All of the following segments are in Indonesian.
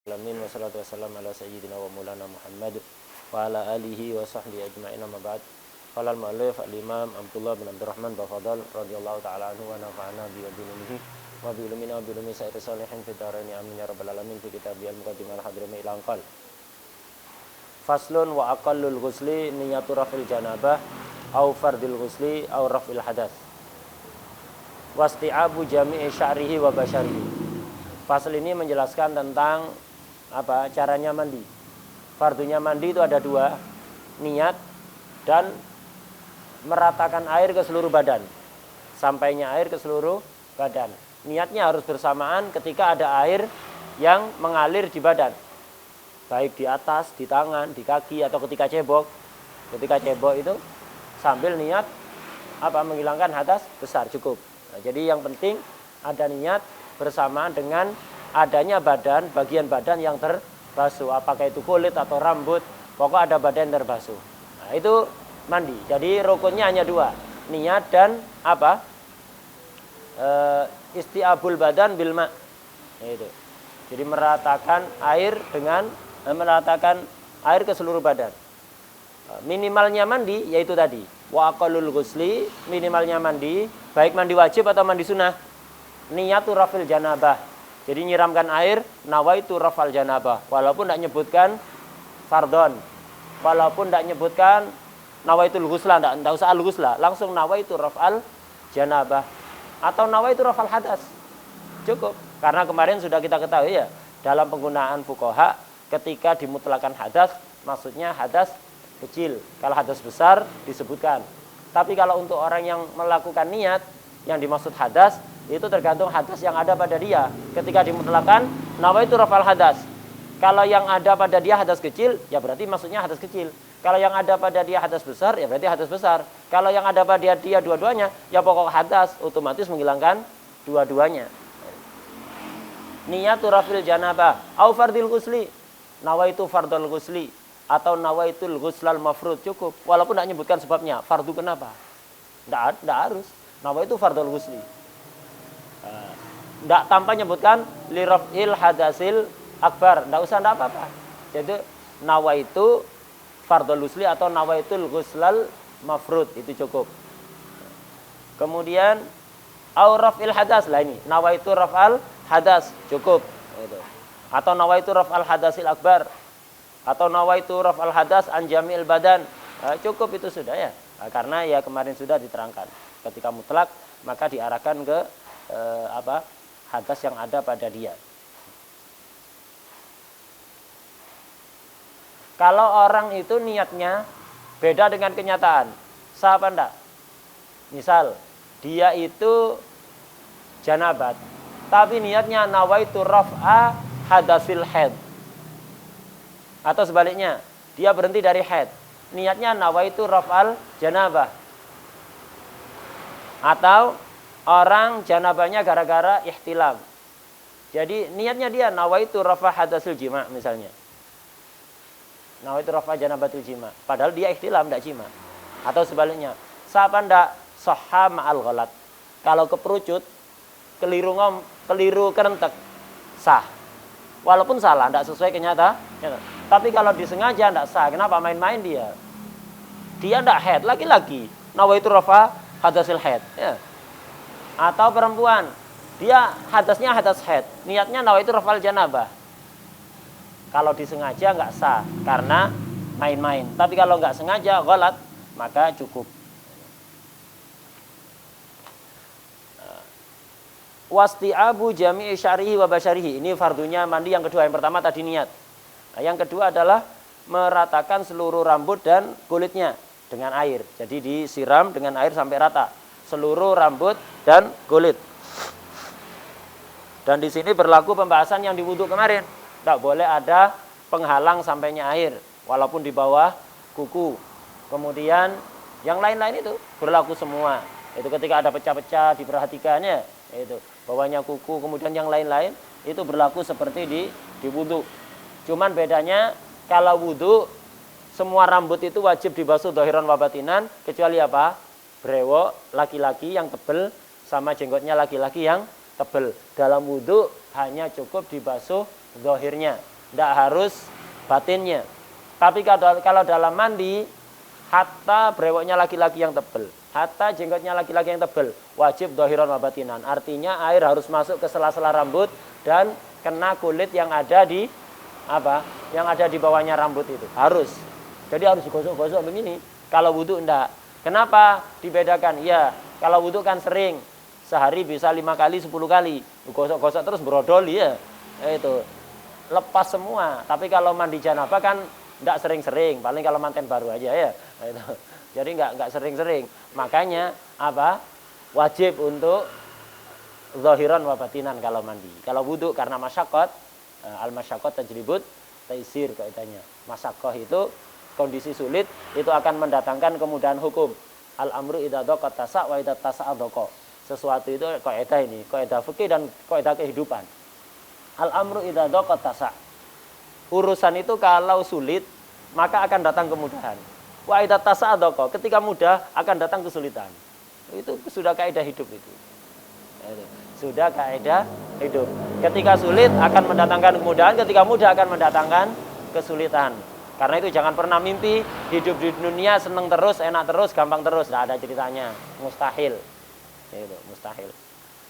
Alamin wassalatu wassalamu ala sayyidina wa maulana Muhammad wa ala alihi wa sahbihi ajma'in amma ba'd. Qala al-mu'allif al-imam Abdullah bin Abdurrahman Bafadal radhiyallahu ta'ala anhu wa nafa'ana bi ilmihi wa bi ilmina wa bi ilmi sayyidis salihin fi daraini amin ya rabbal alamin fi kitabil muqaddimah al-hadrami ila anqal. Faslun wa aqallul ghusli niyatu rafil janabah au fardil ghusli au rafil hadas. Wasti'abu jami'i sya'rihi wa basyarihi. Fasal ini menjelaskan tentang caranya mandi. Fardunya mandi itu ada dua, niat dan meratakan air ke seluruh badan. Sampainya air ke seluruh badan. Niatnya harus bersamaan ketika ada air yang mengalir di badan. Baik di atas, di tangan, di kaki atau ketika cebok. Ketika cebok itu sambil niat menghilangkan hadas besar cukup. Nah, jadi yang penting ada niat bersamaan dengan adanya bagian badan yang terbasuh, apakah itu kulit atau rambut, pokok ada badan yang terbasuh. Nah, itu mandi. Jadi rukunnya hanya dua, niat dan isti'abul badan bil ma'. Itu. Jadi meratakan air ke seluruh badan. Minimalnya mandi yaitu tadi, wa aqallul ghusli, minimalnya mandi, baik mandi wajib atau mandi sunnah. Niyatu rafil janabah. Jadi nyiramkan air, nawaitu rafal janabah. Walaupun tidak nyebutkan fardon. Walaupun tidak nyebutkan nawaitul ghusla, tidak usah al-ghusla. Langsung nawaitu rafal janabah. Atau nawaitu rafal hadas. Cukup. Karena kemarin sudah kita ketahui ya, dalam penggunaan fuqaha, ketika dimutlakan hadas, maksudnya hadas kecil. Kalau hadas besar, disebutkan. Tapi kalau untuk orang yang melakukan niat, yang dimaksud hadas, itu tergantung hadas yang ada pada dia. Ketika dimutlakan, nawaitu rafal hadas. Kalau yang ada pada dia hadas kecil, ya berarti maksudnya hadas kecil. Kalau yang ada pada dia hadas besar, ya berarti hadas besar. Kalau yang ada pada dia dua-duanya, ya pokok hadas, otomatis menghilangkan dua-duanya. Niyatu rafil janabah au fardil ghusli. Nawaitu fardul ghusli atau nawaitul ghuslal mafrud, cukup. Walaupun tidak menyebutkan sebabnya, fardu kenapa? Tidak harus. Nawaitu fardul ghusli. Tidak tanpa menyebutkan lirafil hadasil akbar, tidak usah, tidak apa-apa. Jadi nawaitu fardul ghusli atau nawaitul ghuslal mafrud, itu cukup. Kemudian au rafil hadas, lah ini nawaitu rafal hadas, cukup itu. Atau nawaitu rafal hadasil akbar atau nawaitu rafal hadas an jamil badan, cukup itu sudah ya. Karena ya kemarin sudah diterangkan, ketika mutlak maka diarahkan ke hadas yang ada pada dia. Kalau orang itu niatnya beda dengan kenyataan, sah apa enggak? Misal dia itu janabat, tapi niatnya nawaitu raf'a hadasil haid. Atau sebaliknya, dia berhenti dari haid, niatnya nawaitu raf'al janabah. Atau orang janabahnya gara-gara ihtilam, jadi niatnya dia nawaitu rafa hadasil jima' misalnya. Nawaitu rafa janabatul jima', padahal dia ihtilam, tidak jima'. Atau sebaliknya, sah apa enggak? Sahha ma'al ghalat. Kalau keperucut, keliru kerentek, sah. Walaupun salah, tidak sesuai kenyataan. Tapi kalau disengaja tidak sah. Kenapa? Main-main dia. Dia tidak haid, laki-laki. Nawaitu rafa hadasil haid. Ya. Atau perempuan, dia hadasnya hadas haid, niatnya nawaitu rafal janabah. Kalau disengaja nggak sah, karena main-main. Tapi kalau nggak sengaja, ghalat, maka cukup. Wasti'abu jami'i sya'rihi wa basyarihi. Ini fardunya mandi yang kedua. Yang pertama tadi niat. Nah, yang kedua adalah meratakan seluruh rambut dan kulitnya dengan air. Jadi disiram dengan air sampai rata seluruh rambut dan kulit. Dan di sini berlaku pembahasan yang di wudu kemarin. Tidak boleh ada penghalang sampainya air, walaupun di bawah kuku. Kemudian yang lain-lain itu berlaku semua. Itu ketika ada pecah-pecah diperhatikannya. Itu bawahnya kuku, kemudian yang lain-lain itu berlaku seperti di wudu. Cuman bedanya kalau wudu semua rambut itu wajib dibasuh dhahiran wa batinan, kecuali brewok laki-laki yang tebal sama jenggotnya laki-laki yang tebal. Dalam wudu hanya cukup dibasuh zahirnya. Tidak harus batinnya. Tapi kalau dalam mandi, hatta brewoknya laki-laki yang tebal, hatta jenggotnya laki-laki yang tebal, wajib dhahiran wa batinan. Artinya air harus masuk ke sela-sela rambut dan kena kulit yang ada di yang ada di bawahnya rambut itu. Harus. Jadi harus digosok-gosok begini. Kalau wudhu enggak. Kenapa dibedakan? Ya, kalau wudhu kan sering. Sehari bisa 5 kali, 10 kali. Gosok-gosok terus brodol ya. Itu. Lepas semua. Tapi kalau mandi janabah kan enggak sering-sering. Paling kalau manten baru aja ya. Itu. Jadi enggak sering-sering. Makanya wajib untuk zahiran wa batinan kalau mandi. Kalau wudhu karena masyaqqat, al-masyaqqat tajribut taisir kaidahnya. Masyaqqah itu kondisi sulit itu akan mendatangkan kemudahan hukum. Al-amru idza daqat tasa' wa idza tasa'a daqa. Sesuatu itu kaidah ini, kaidah fikih dan kaidah kehidupan. Al-amru idza daqat tasa'. Urusan itu kalau sulit maka akan datang kemudahan. Wa idza tasa'a daqa. Ketika mudah akan datang kesulitan. Itu sudah kaidah hidup itu. Sudah kaidah hidup. Ketika sulit akan mendatangkan kemudahan, ketika mudah akan mendatangkan kesulitan. Karena itu jangan pernah mimpi hidup di dunia seneng terus, enak terus, gampang terus. Tidak ada ceritanya. Mustahil. Itu, mustahil.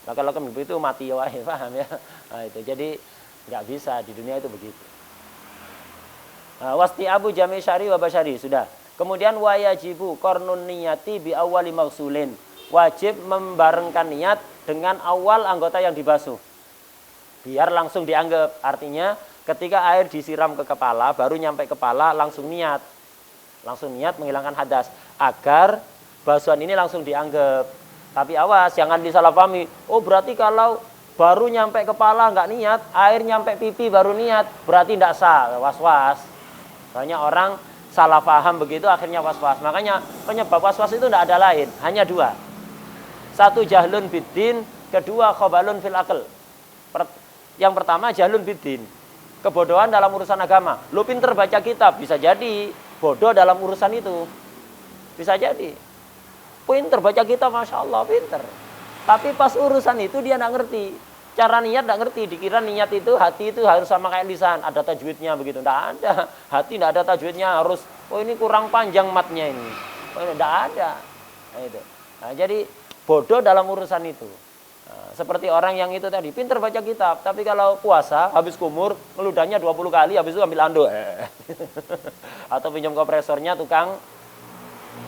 Nah, kalau mimpi itu mati ya, paham ya? Nah, itu. Jadi nggak bisa di dunia itu begitu. Wasti abu jami syari wa basyari. Sudah. Kemudian wayajibu kornun niyati bi awwali maghsulin. Wajib membarengkan niat dengan awal anggota yang dibasuh. Biar langsung dianggap. Artinya ketika air disiram ke kepala, baru nyampe kepala langsung niat. Langsung niat menghilangkan hadas. Agar basuhan ini langsung dianggap. Tapi awas, jangan disalahpahami. Oh berarti kalau baru nyampe kepala nggak niat, air nyampe pipi baru niat, berarti tidak sah. Was-was. Banyak orang salah paham begitu, akhirnya was-was. Makanya penyebab was-was itu tidak ada lain. Hanya dua. Satu jahlun biddin, kedua khobalun fil akal. Yang pertama jahlun biddin. Kebodohan dalam urusan agama. Lu pinter baca kitab, bisa jadi bodoh dalam urusan itu. Bisa jadi. Pinter baca kitab, Masya Allah, pinter. Tapi pas urusan itu dia tidak ngerti. Cara niat tidak ngerti. Dikira niat itu, hati itu harus sama kayak lisan. Ada tajwidnya begitu. Tidak ada. Hati tidak ada tajwidnya. Harus, oh ini kurang panjang matnya ini. Oh ini tidak ada. Nah, itu. Nah, jadi bodoh dalam urusan itu. Seperti orang yang itu tadi, pinter baca kitab, tapi kalau puasa, habis kumur, ngeludahnya 20 kali, habis itu ambil ando. Atau pinjam kompresornya tukang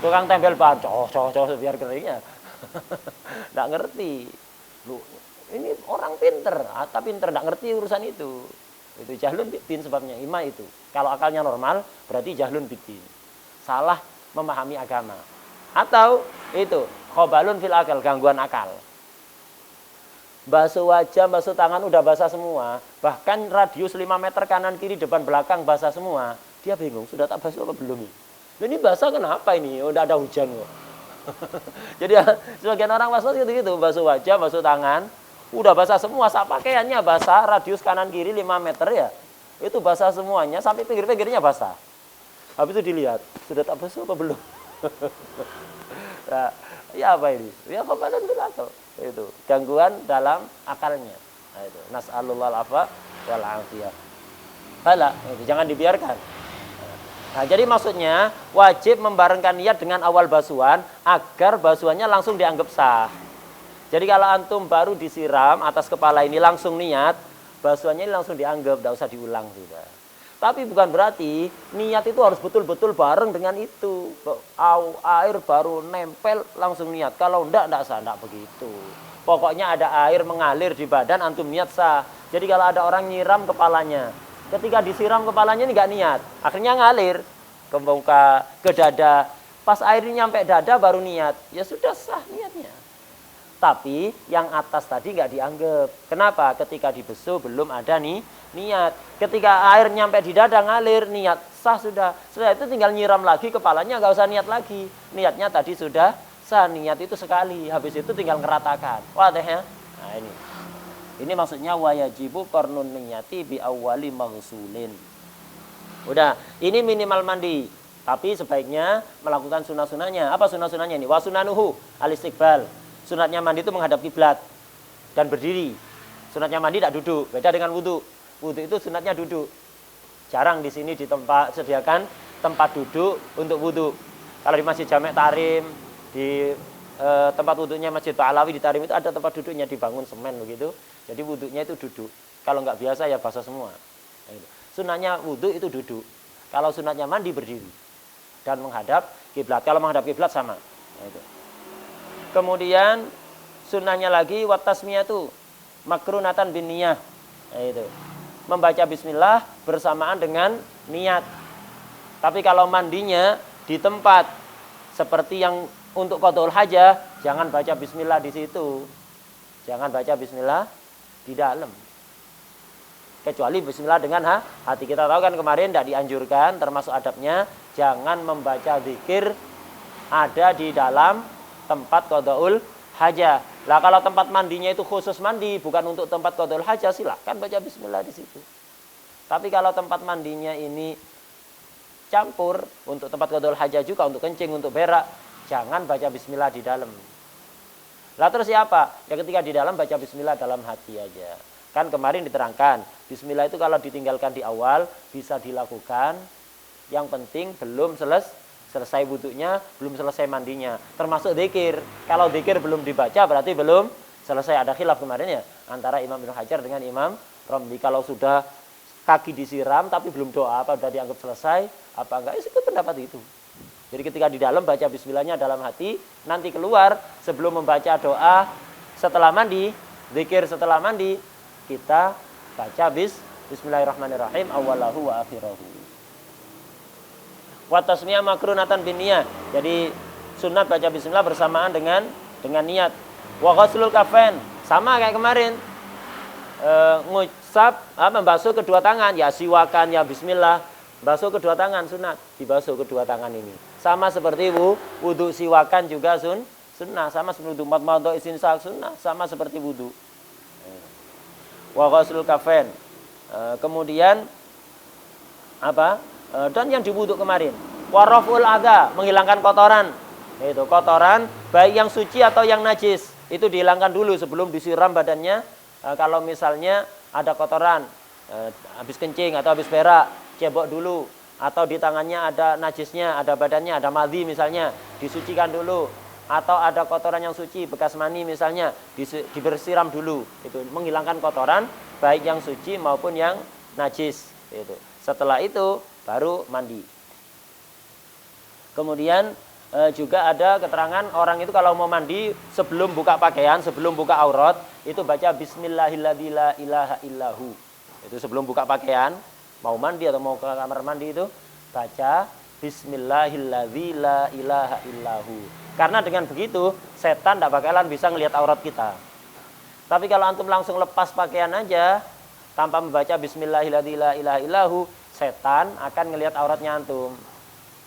tempel ban, cowok biar keringnya. Nggak ngerti. Ini orang pinter, tapi pinter nggak ngerti urusan itu. Itu jahlun biddin sebabnya, ima itu. Kalau akalnya normal, berarti jahlun biddin. Salah memahami agama. Atau itu, khobalun fil akal, gangguan akal. Basuh wajah, basuh tangan udah basah semua. Bahkan radius 5 meter kanan kiri depan belakang basah semua. Dia bingung, sudah tak basuh apa belum? Ini basah kenapa ini? Udah ada hujan kok. Jadi sebagian orang was-was gitu-gitu, basuh wajah, basuh tangan, udah basah semua, sak pakaiannya basah, radius kanan kiri 5 meter ya. Itu basah semuanya, sampai pinggir-pinggirnya basah. Habis itu dilihat, sudah tak basuh apa belum? Nah, ya apa ini? Ya kebadan belakang. Itu gangguan dalam akalnya. Nah, itu nas'alullah al-afa wal afiyah. Bala, itu jangan dibiarkan. Nah, jadi maksudnya wajib membarengkan niat dengan awal basuhan agar basuhannya langsung dianggap sah. Jadi kalau antum baru disiram atas kepala ini langsung niat, basuhannya ini langsung dianggap, tidak usah diulang sudah. Tapi bukan berarti niat itu harus betul-betul bareng dengan itu. Air baru nempel langsung niat. Kalau enggak sah, enggak begitu. Pokoknya ada air mengalir di badan, antum niat sah. Jadi kalau ada orang nyiram kepalanya, ketika disiram kepalanya ini enggak niat. Akhirnya ngalir ke muka, ke dada. Pas airnya nyampe dada baru niat. Ya sudah sah niatnya. Tapi yang atas tadi enggak dianggap. Kenapa? Ketika dibesuh belum ada nih niat. Ketika air nyampe di dada ngalir, niat sah sudah. Setelah itu tinggal nyiram lagi kepalanya, nggak usah niat lagi. Niatnya tadi sudah sah, niat itu sekali. Habis itu tinggal ngeratakan. Wah deh ya. Nah ini maksudnya wayajibu qarnun niyati bi awwali maghsulin. Udah, ini minimal mandi. Tapi sebaiknya melakukan sunah-sunahnya. Apa sunah-sunahnya ini? Wa sunanuhu al-istiqbal. Sunatnya mandi itu menghadap kiblat dan berdiri. Sunatnya mandi tidak duduk, beda dengan wudu. Wudu itu sunatnya duduk. Jarang di sini sediakan tempat duduk untuk wudhu. Kalau di Masjid Jami' Tarim, di tempat wudhunya Masjid Ba'alawi di Tarim itu ada tempat duduknya, dibangun semen begitu. Jadi wudhunya itu duduk. Kalau nggak biasa ya basah semua. Sunahnya wudhu itu duduk. Kalau sunatnya mandi berdiri dan menghadap kiblat. Kalau menghadap kiblat sama. Kemudian sunahnya lagi watasmiyatu makrunatan bin niyah. Itu. Membaca bismillah bersamaan dengan niat. Tapi kalau mandinya di tempat seperti yang untuk qadhul hajah, jangan baca bismillah di situ. Jangan baca bismillah di dalam. Kecuali bismillah dengan hati. Kita tahu kan kemarin tidak dianjurkan, termasuk adabnya jangan membaca zikir ada di dalam tempat qadhul hajah. Lah kalau tempat mandinya itu khusus mandi, bukan untuk tempat qadhul hajah, silahkan baca bismillah di situ. Tapi kalau tempat mandinya ini campur, untuk tempat qadhul hajah juga, untuk kencing, untuk berak, jangan baca bismillah di dalam. Lah terus siapa? Ya ketika di dalam baca bismillah dalam hati aja. Kan kemarin diterangkan, bismillah itu kalau ditinggalkan di awal bisa dilakukan. Yang penting belum selesai wudhunya, belum selesai mandinya. Termasuk zikir. Kalau zikir belum dibaca berarti belum selesai. Ada khilaf kemarin ya antara Imam Ibnu Hajar dengan Imam Romli. Kalau sudah kaki disiram tapi belum doa, apa sudah dianggap selesai? Apa enggak? Itu pendapat itu. Jadi ketika di dalam baca bismillahnya dalam hati, nanti keluar sebelum membaca doa setelah mandi, zikir setelah mandi, kita baca bismillahirrahmanirrahim awalahu wa akhirahu. Wa tasmiyah makrunatan bin niyah. Jadi sunat baca bismillah bersamaan dengan niat. Wa ghuslul kafain, sama kayak kemarin. Ngusap, membasuh kedua tangan, ya siwakan, ya bismillah. Basuh kedua tangan sunat, dibasuh kedua tangan ini. Sama seperti wudu siwakan juga sunnah, sama seperti wudu madmadah istinsaq sunnah, sama seperti wudu. Wa ghuslul kafain. Kemudian apa? Dan yang diwudhu kemarin, waraful adha, menghilangkan kotoran. Itu kotoran baik yang suci atau yang najis, itu dihilangkan dulu sebelum disiram badannya. Kalau misalnya ada kotoran habis kencing atau habis berak, cebok dulu. Atau di tangannya ada najisnya, ada badannya, ada madhi misalnya, disucikan dulu. Atau ada kotoran yang suci, bekas mani misalnya, dibersiram dulu. Itu menghilangkan kotoran baik yang suci maupun yang najis. Itu. Setelah itu baru mandi. Kemudian juga ada keterangan orang itu kalau mau mandi sebelum buka pakaian, sebelum buka aurat, itu baca bismillahilladzi la ilaha illahu. Itu sebelum buka pakaian, mau mandi atau mau ke kamar mandi itu baca bismillahilladzi la ilaha illahu. Karena dengan begitu setan tidak bakalan bisa ngelihat aurat kita. Tapi kalau antum langsung lepas pakaian aja tanpa membaca bismillahilladzi la ilaha illahu, setan akan ngelihat auratnya antum.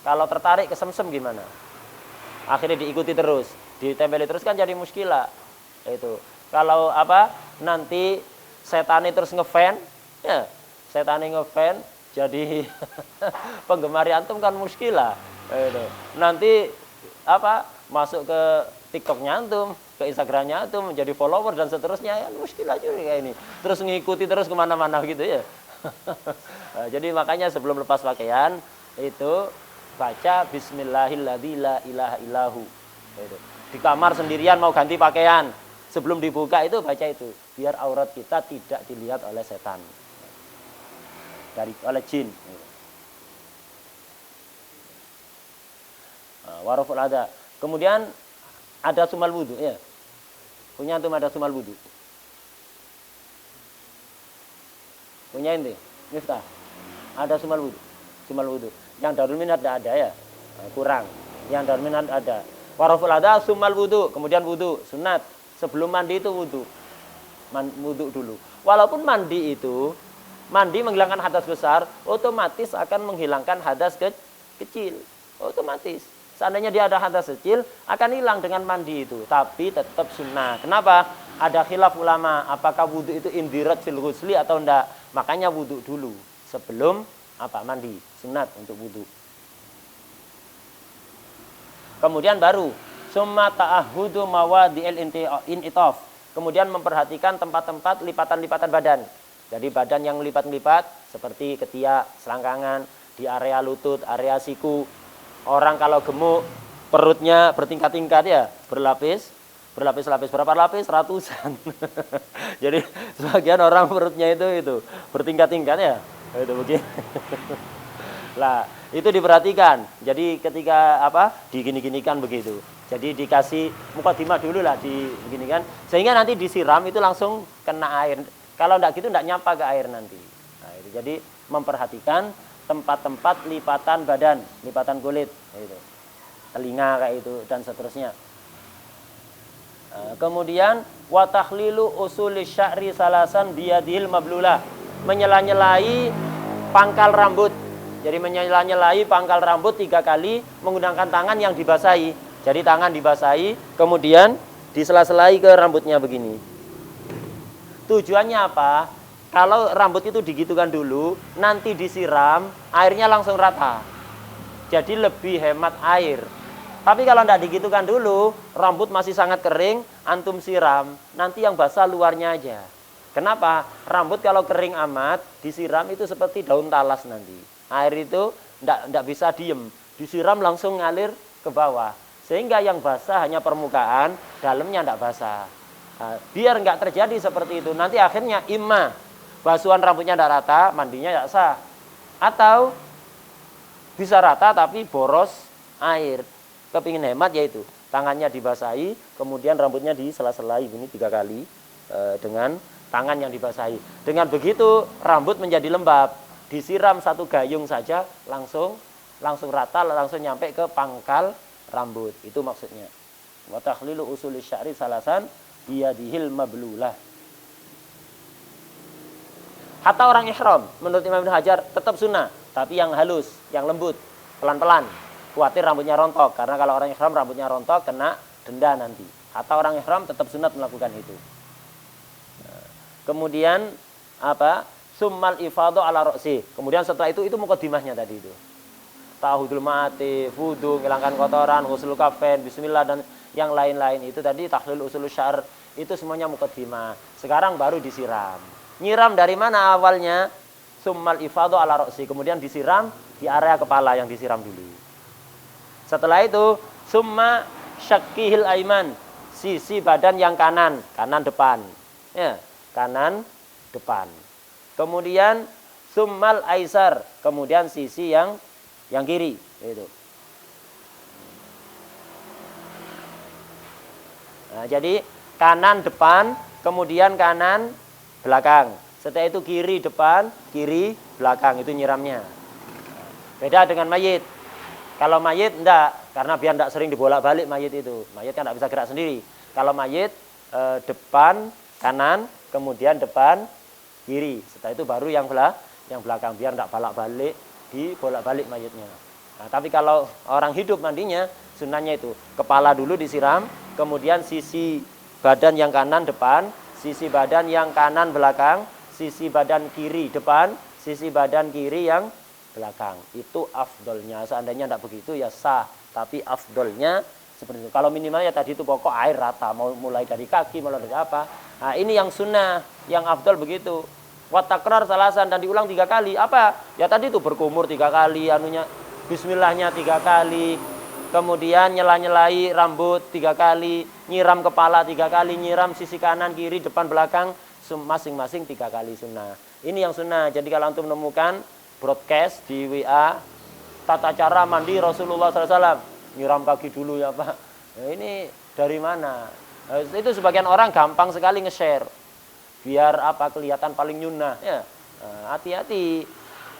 Kalau tertarik kesemsem gimana? Akhirnya diikuti terus, ditempeli terus kan jadi muskilah. Itu. Kalau nanti setan terus ngefan, ya setan ngefan jadi penggemar antum kan muskilah. Itu. Nanti masuk ke TikToknya antum, ke Instagramnya antum, menjadi follower dan seterusnya, ya muskilah juga kayak ini. Terus ngikuti terus kemana-mana gitu ya. Nah, jadi makanya sebelum lepas pakaian itu baca bismillahilladzi la ilaha illahu. Itu. Di kamar sendirian mau ganti pakaian, sebelum dibuka itu baca itu, biar aurat kita tidak dilihat oleh setan. Oleh jin. Waraful ada. Kemudian ada sumal wudu ya. Punya antum ada sumal wudu? Punya ini? Miftah. Ada sumal wudu. Sumal wudu. Yang darul minat tidak ada ya. Kurang. Yang darul minat ada. Waraful ada sumal wudu, kemudian wudu sunat. Sebelum mandi itu wudu. Wudu dulu. Walaupun mandi itu menghilangkan hadas besar, otomatis akan menghilangkan hadas kecil. Otomatis. Seandainya dia ada hadas kecil, akan hilang dengan mandi itu. Tapi tetap sunnah. Kenapa? Ada khilaf ulama, apakah wudu itu indirat fil ghusli atau enggak. Makanya wudu dulu sebelum mandi. Sunat untuk wudu. Kemudian baru summa ta'ahudu mawadi'il in'itaf. Kemudian memperhatikan tempat-tempat lipatan-lipatan badan. Jadi badan yang lipat-lipat seperti ketiak, selangkangan, di area lutut, area siku. Orang kalau gemuk, perutnya bertingkat-tingkat ya, berlapis-lapis. Berapa lapis? Ratusan. Jadi sebagian orang perutnya itu bertingkat-tingkat ya, itu begini. Lah, itu diperhatikan. Jadi ketika digini-ginikan begitu. Jadi dikasih mukadimah dulu lah diginikan, sehingga nanti disiram itu langsung kena air. Kalau enggak gitu enggak nyapa ke air nanti. Nah, itu jadi memperhatikan tempat-tempat lipatan badan, lipatan kulit, gitu. Telinga kayak itu dan seterusnya. Kemudian wa takhlilu usuli sya'ri salasan biyadil mablulah, menyela-nyelai pangkal rambut. Jadi menyela-nyelai pangkal rambut 3 kali menggunakan tangan yang dibasahi. Jadi tangan dibasahi, kemudian disela-selai ke rambutnya begini. Tujuannya apa? Kalau rambut itu digitukan dulu, nanti disiram, airnya langsung rata. Jadi lebih hemat air. Tapi kalau tidak digitukan dulu, rambut masih sangat kering, antum siram, nanti yang basah luarnya aja. Kenapa? Rambut kalau kering amat, disiram itu seperti daun talas nanti. Air itu tidak bisa diem, disiram langsung ngalir ke bawah. Sehingga yang basah hanya permukaan, dalamnya tidak basah. Nah, biar nggak terjadi seperti itu, nanti akhirnya imma basuhan rambutnya tidak rata, mandinya tidak sah. Atau bisa rata tapi boros air. Kepingin hemat yaitu tangannya dibasahi, kemudian rambutnya disela-selai ini 3 kali dengan tangan yang dibasahi. Dengan begitu rambut menjadi lembab, disiram 1 gayung saja langsung rata, langsung nyampe ke pangkal rambut. Itu maksudnya. Wa takhlilu usuli sya'ri salasan biyadihil mablulah. Hatta orang ihram menurut Imam Ibnu Hajar tetap sunnah, tapi yang halus, yang lembut, pelan-pelan. Khawatir rambutnya rontok, karena kalau orang ihram rambutnya rontok kena denda nanti. Hatta orang ihram tetap sunat melakukan itu. Kemudian summal ifadhu ala ra'si. Kemudian setelah itu mukadimahnya tadi itu. Tahudul ma'ati, wudu, hilangkan kotoran, ghusl kafain, bismillah dan yang lain-lain itu tadi takhlil usul syar, itu semuanya mukadimah. Sekarang baru disiram. Nyiram dari mana awalnya? Summal ifadhu ala ra'si. Kemudian disiram di area kepala yang disiram dulu. Setelah itu summa syakkihil aiman, sisi badan yang kanan depan. Ya, kanan depan. Kemudian summal aisar, kemudian sisi yang kiri itu. Nah, jadi kanan depan, kemudian kanan belakang. Setelah itu kiri depan, kiri belakang, itu nyiramnya. Beda dengan mayit. Kalau mayit enggak, karena biar enggak sering dibolak-balik mayit itu. Mayit kan enggak bisa gerak sendiri. Kalau mayit depan kanan, kemudian depan kiri. Setelah itu baru yang belakang, biar enggak bolak-balik, dibolak-balik mayitnya. Nah, tapi kalau orang hidup mandinya, sunnahnya itu kepala dulu disiram, kemudian sisi badan yang kanan depan, sisi badan yang kanan belakang, sisi badan kiri depan, sisi badan kiri yang belakang. Itu afdolnya. Seandainya tidak begitu ya sah, tapi afdolnya seperti itu. Kalau minimalnya tadi itu pokok air rata, mau mulai dari kaki, mulai dari apa. Nah, ini yang sunnah, yang afdol begitu. Wa takrar salasan, dan diulang 3 kali. Apa? Ya tadi itu berkumur 3 kali, bismillahnya 3 kali, kemudian nyela-nyelai rambut 3 kali, nyiram kepala 3 kali, nyiram sisi kanan, kiri, depan, belakang, masing-masing 3 kali sunnah. Ini yang sunnah. Jadi kalau antum menemukan broadcast di WA tata cara mandi Rasulullah SAW, nyiram kaki dulu ya Pak. Nah, ini dari mana? Nah, itu sebagian orang gampang sekali nge-share biar kelihatan paling nyunnah ya. Nah, hati-hati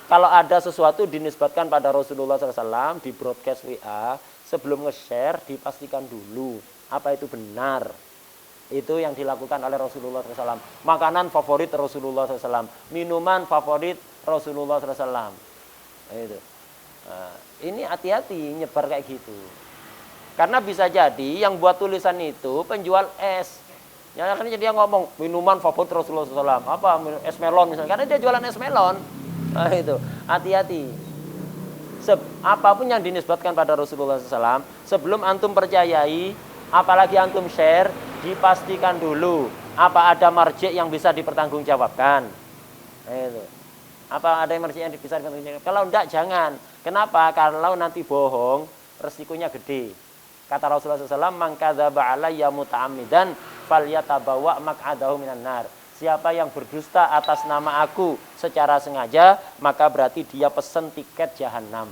kalau ada sesuatu dinisbatkan pada Rasulullah SAW di broadcast WA, sebelum nge-share dipastikan dulu apa itu benar. Itu yang dilakukan oleh Rasulullah SAW. Makanan favorit Rasulullah SAW, minuman favorit Rasulullah SAW. Itu. Nah, ini hati-hati nyebar kayak gitu. Karena bisa jadi yang buat tulisan itu penjual es. Ya kan jadi dia ngomong minuman favorit Rasulullah SAW, es melon misalnya. Karena dia jualan es melon. Nah, itu hati-hati. Apapun yang dinisbatkan pada Rasulullah SAW, sebelum antum percayai, apalagi antum share, dipastikan dulu apa ada marji yang bisa dipertanggungjawabkan. Nah, itu. Apa ada emergensi yang bisa kalau enggak jangan. Kenapa? Kalau nanti bohong, resikonya gede. Kata Rasulullah SAW, "Man kadzaba alayya muta'ammidan falyatabawa maq'adahu minan nar." Siapa yang berdusta atas nama aku secara sengaja, maka berarti dia pesen tiket jahanam.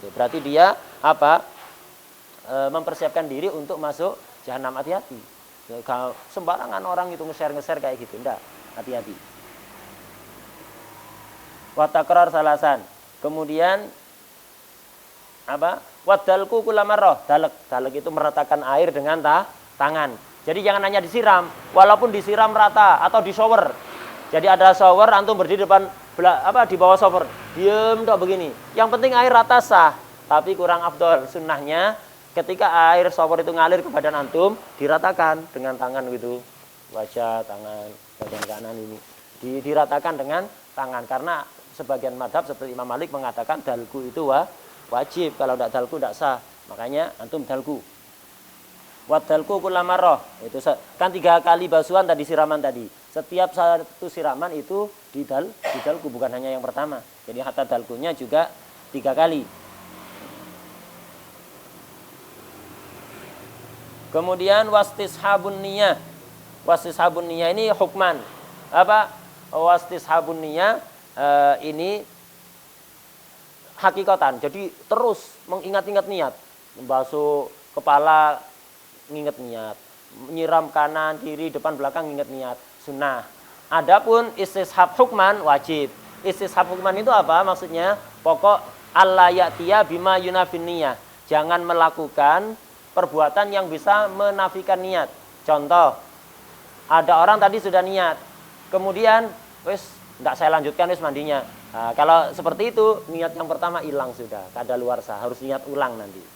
Itu berarti dia apa? Mempersiapkan diri untuk masuk jahanam. Hati-hati. Kalau sembarangan orang itu nge-share kayak gitu, enggak. Hati-hati. Wa takrar salasan. Kemudian apa? Wadalku kulamarroh. Dalek itu meratakan air dengan tangan. Jadi jangan hanya disiram, walaupun disiram rata atau di shower. Jadi ada shower, antum berdiri depan di bawah shower, diem dok begini. Yang penting air rata sah, tapi kurang afdol. Sunnahnya ketika air shower itu ngalir ke badan antum, diratakan dengan tangan gitu, wajah, tangan, bagian kanan ini, diratakan dengan tangan. Karena sebagian madhab seperti Imam Malik mengatakan dalku itu wajib, kalau tidak dalku tidak sah. Makanya antum dalku. Wadalku kulamarroh, itu kan 3 kali basuhan tadi, siraman tadi. Setiap satu siraman itu didalku, bukan hanya yang pertama. Jadi hatta dalkunya juga 3 kali. Kemudian wastishabun niyah. Wastishabun niyah ini hukman. Apa? Wastishabun niyah ini hakikatan. Jadi terus mengingat-ingat niat. Membasuh kepala, nginget niat, nyiram kanan, kiri, depan, belakang, nginget niat, sunnah. Adapun istishab hukman wajib. Istishab hukman itu apa? Maksudnya pokok alla ya'tiya bima yunafin niyah. Jangan melakukan perbuatan yang bisa menafikan niat. Contoh, ada orang tadi sudah niat, kemudian wis enggak saya lanjutkan wis mandinya. Nah, kalau seperti itu niat yang pertama hilang sudah, kadaluarsa, harus niat ulang nanti.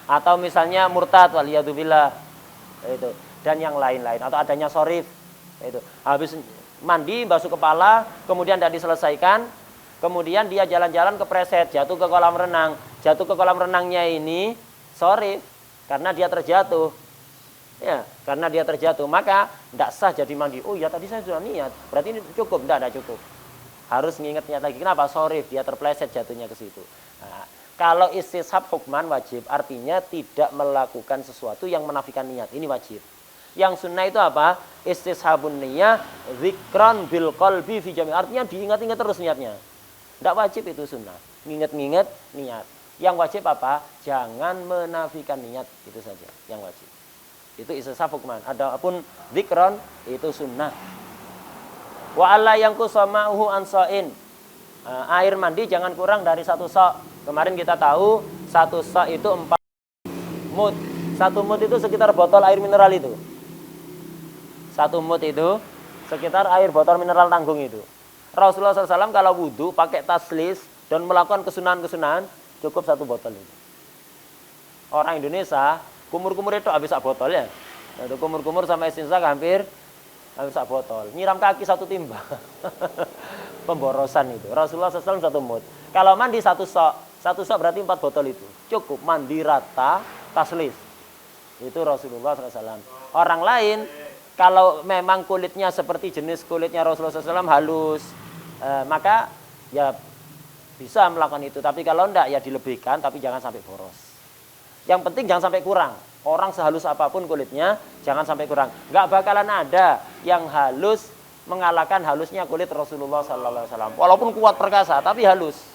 Atau misalnya murtad waliyadzubillah itu, dan yang lain-lain, atau adanya sorif itu, habis mandi basuh kepala kemudian tidak diselesaikan, kemudian dia jalan-jalan kepleset, jatuh ke kolam renang. Jatuh ke kolam renangnya ini sorif karena dia terjatuh, ya, karena dia terjatuh, maka tidak sah jadi mandi. Oh ya tadi saya sudah niat, berarti ini cukup? Tidak cukup, harus nginget niat lagi. Kenapa? Sorif, dia terpleset jatuhnya ke situ. Nah, kalau istishab hukman wajib, artinya tidak melakukan sesuatu yang menafikan niat. Ini wajib. Yang sunnah itu apa? Istishabun niyah zikran bil qalbi fi jami'. Artinya diingat-ingat terus niatnya. Tidak wajib itu sunnah. Nginget-nginget niat. Yang wajib apa? Jangan menafikan niat. Itu saja yang wajib. Itu istishab hukman. Adapun zikran itu sunnah. Wa alla yanqusa ma'uhu ansa'in. Air mandi jangan kurang dari 1 sok. Kemarin kita tahu 1 sok itu 4 mud. 1 mud itu sekitar botol air mineral itu. 1 mud itu sekitar air botol mineral tanggung itu. Rasulullah SAW kalau wudhu pakai taslis dan melakukan kesunahan-kesunahan cukup 1 botol itu. Orang Indonesia kumur-kumur itu habis 1 botol ya. Nah, itu kumur-kumur sama istinsak hampir 1 botol. Nyiram kaki 1 timba. Pemborosan itu. Rasulullah SAW 1 mud. Kalau mandi 1 sok. 1 sok berarti 4 botol itu. Cukup mandi rata, taslis. Itu Rasulullah SAW. Orang lain, kalau memang kulitnya seperti jenis kulitnya Rasulullah SAW halus, maka ya bisa melakukan itu. Tapi kalau enggak ya dilebihkan, tapi jangan sampai boros. Yang penting jangan sampai kurang. Orang sehalus apapun kulitnya, jangan sampai kurang. Enggak bakalan ada yang halus mengalahkan halusnya kulit Rasulullah SAW. Walaupun kuat perkasa, tapi halus.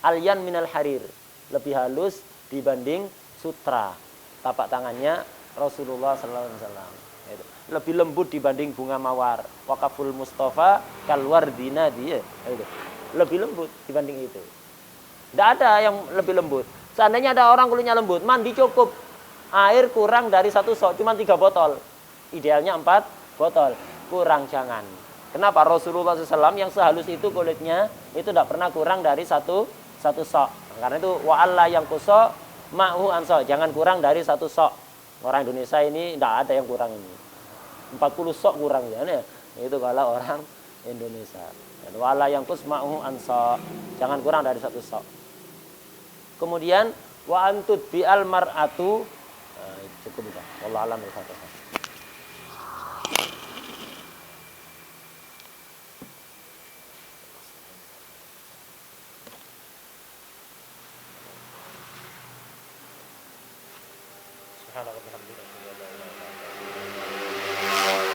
Alyan minal harir, lebih halus dibanding sutra. Tapak tangannya Rasulullah SAW. Lebih lembut dibanding bunga mawar. Wakaful Mustafa kalwardina dia. Lebih lembut dibanding itu. Tidak ada yang lebih lembut. Seandainya ada orang kulitnya lembut, mandi cukup. Air kurang dari 1 sok, cuma 3 botol. Idealnya 4 botol. Kurang jangan. Kenapa? Rasulullah SAW yang sehalus itu kulitnya, itu tidak pernah kurang dari satu sok. Karena itu wa'alla yang kuso ma'hu anso. Jangan kurang dari 1 sok. Orang Indonesia ini tidak ada yang kurang ini. 40 sok kurang ya. Itu kalau orang Indonesia. Wa'alla yang kus ma'hu anso. Jangan kurang dari 1 sok. Kemudian wa antud bi'al mar'atu. Cukup sudah. Wallahu a'lam bishawab. Subhanallah wa bihamdika.